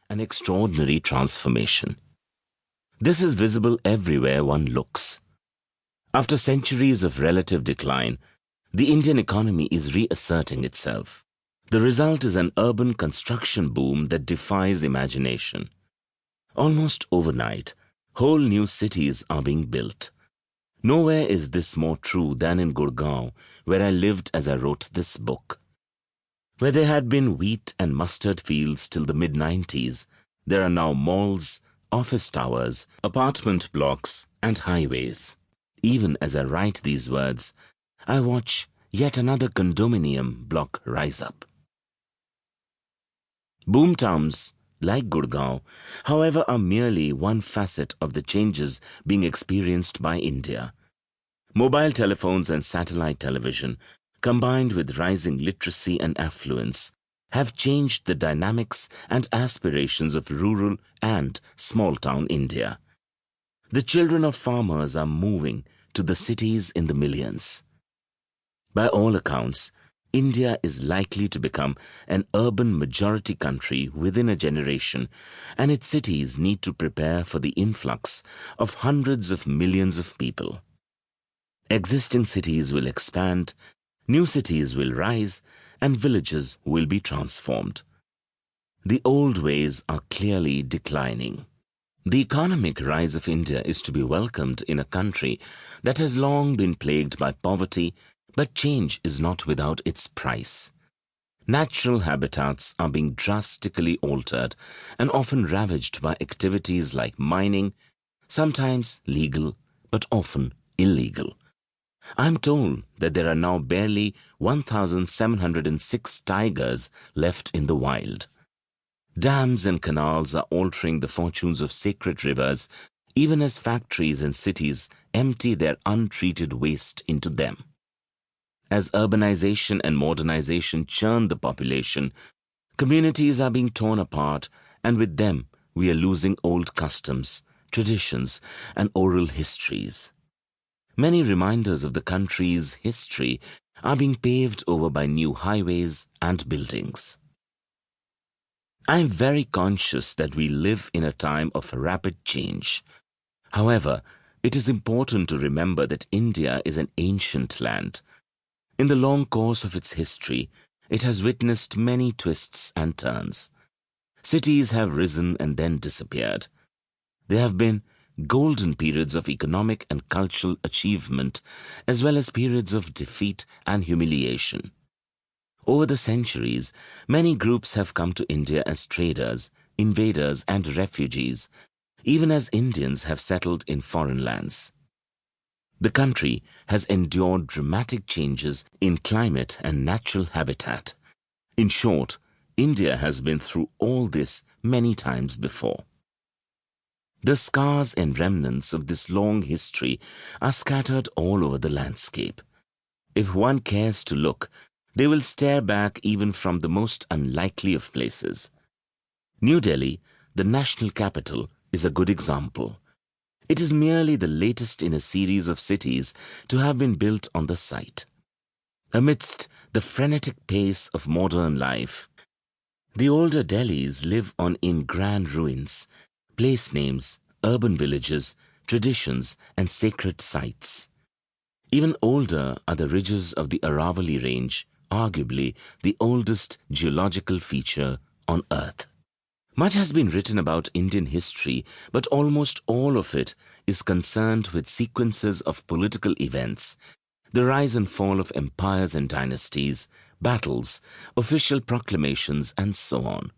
an extraordinary transformation. This is visible everywhere one looks. After centuries of relative decline, the Indian economy is reasserting itself. The result is an urban construction boom that defies imagination. Almost overnight, whole new cities are being built. Nowhere is this more true than in Gurgaon, where I lived as I wrote this book. Where there had been wheat and mustard fields till the mid-90s, there are now malls, office towers, apartment blocks, and highways. Even as I write these words, I watch yet another condominium block rise up. Boomtowns, like Gurgaon, however, are merely one facet of the changes being experienced by India. Mobile telephones and satellite television, combined with rising literacy and affluence, have changed the dynamics and aspirations of rural and small-town India. The children of farmers are moving to the cities in the millions. By all accounts, India is likely to become an urban majority country within a generation, and its cities need to prepare for the influx of hundreds of millions of people. Existing cities will expand, new cities will rise, and villages will be transformed. The old ways are clearly declining. The economic rise of India is to be welcomed in a country that has long been plagued by poverty, but change is not without its price. Natural habitats are being drastically altered and often ravaged by activities like mining, sometimes legal, but often illegal. I'm told that there are now barely 1,706 tigers left in the wild. Dams and canals are altering the fortunes of sacred rivers, even as factories and cities empty their untreated waste into them. As urbanization and modernization churn the population, communities are being torn apart, and with them we are losing old customs, traditions, and oral histories. Many reminders of the country's history are being paved over by new highways and buildings. I am very conscious that we live in a time of rapid change. However, it is important to remember that India is an ancient land. In the long course of its history, it has witnessed many twists and turns. Cities have risen and then disappeared. There have been golden periods of economic and cultural achievement, as well as periods of defeat and humiliation. Over the centuries, many groups have come to India as traders, invaders, and refugees, even as Indians have settled in foreign lands. The country has endured dramatic changes in climate and natural habitat. In short, India has been through all this many times before. The scars and remnants of this long history are scattered all over the landscape. If one cares to look, they will stare back even from the most unlikely of places. New Delhi, the national capital, is a good example. It is merely the latest in a series of cities to have been built on the site. Amidst the frenetic pace of modern life, the older Delhis live on in grand ruins, place names, urban villages, traditions, and sacred sites. Even older are the ridges of the Aravalli Range, arguably the oldest geological feature on Earth. Much has been written about Indian history, but almost all of it is concerned with sequences of political events, the rise and fall of empires and dynasties, battles, official proclamations, and so on.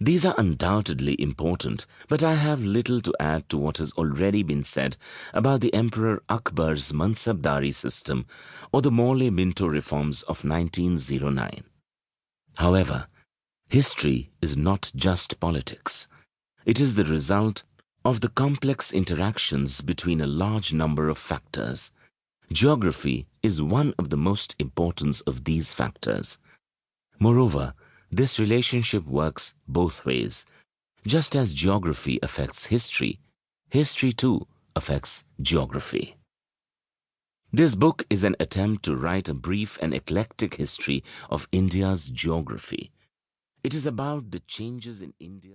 These are undoubtedly important, but I have little to add to what has already been said about the Emperor Akbar's Mansabdari system or the Morley Minto reforms of 1909. However, history is not just politics. It is the result of the complex interactions between a large number of factors. Geography is one of the most important of these factors. Moreover, this relationship works both ways. Just as geography affects history, history too affects geography. This book is an attempt to write a brief and eclectic history of India's geography. It is about the changes in India's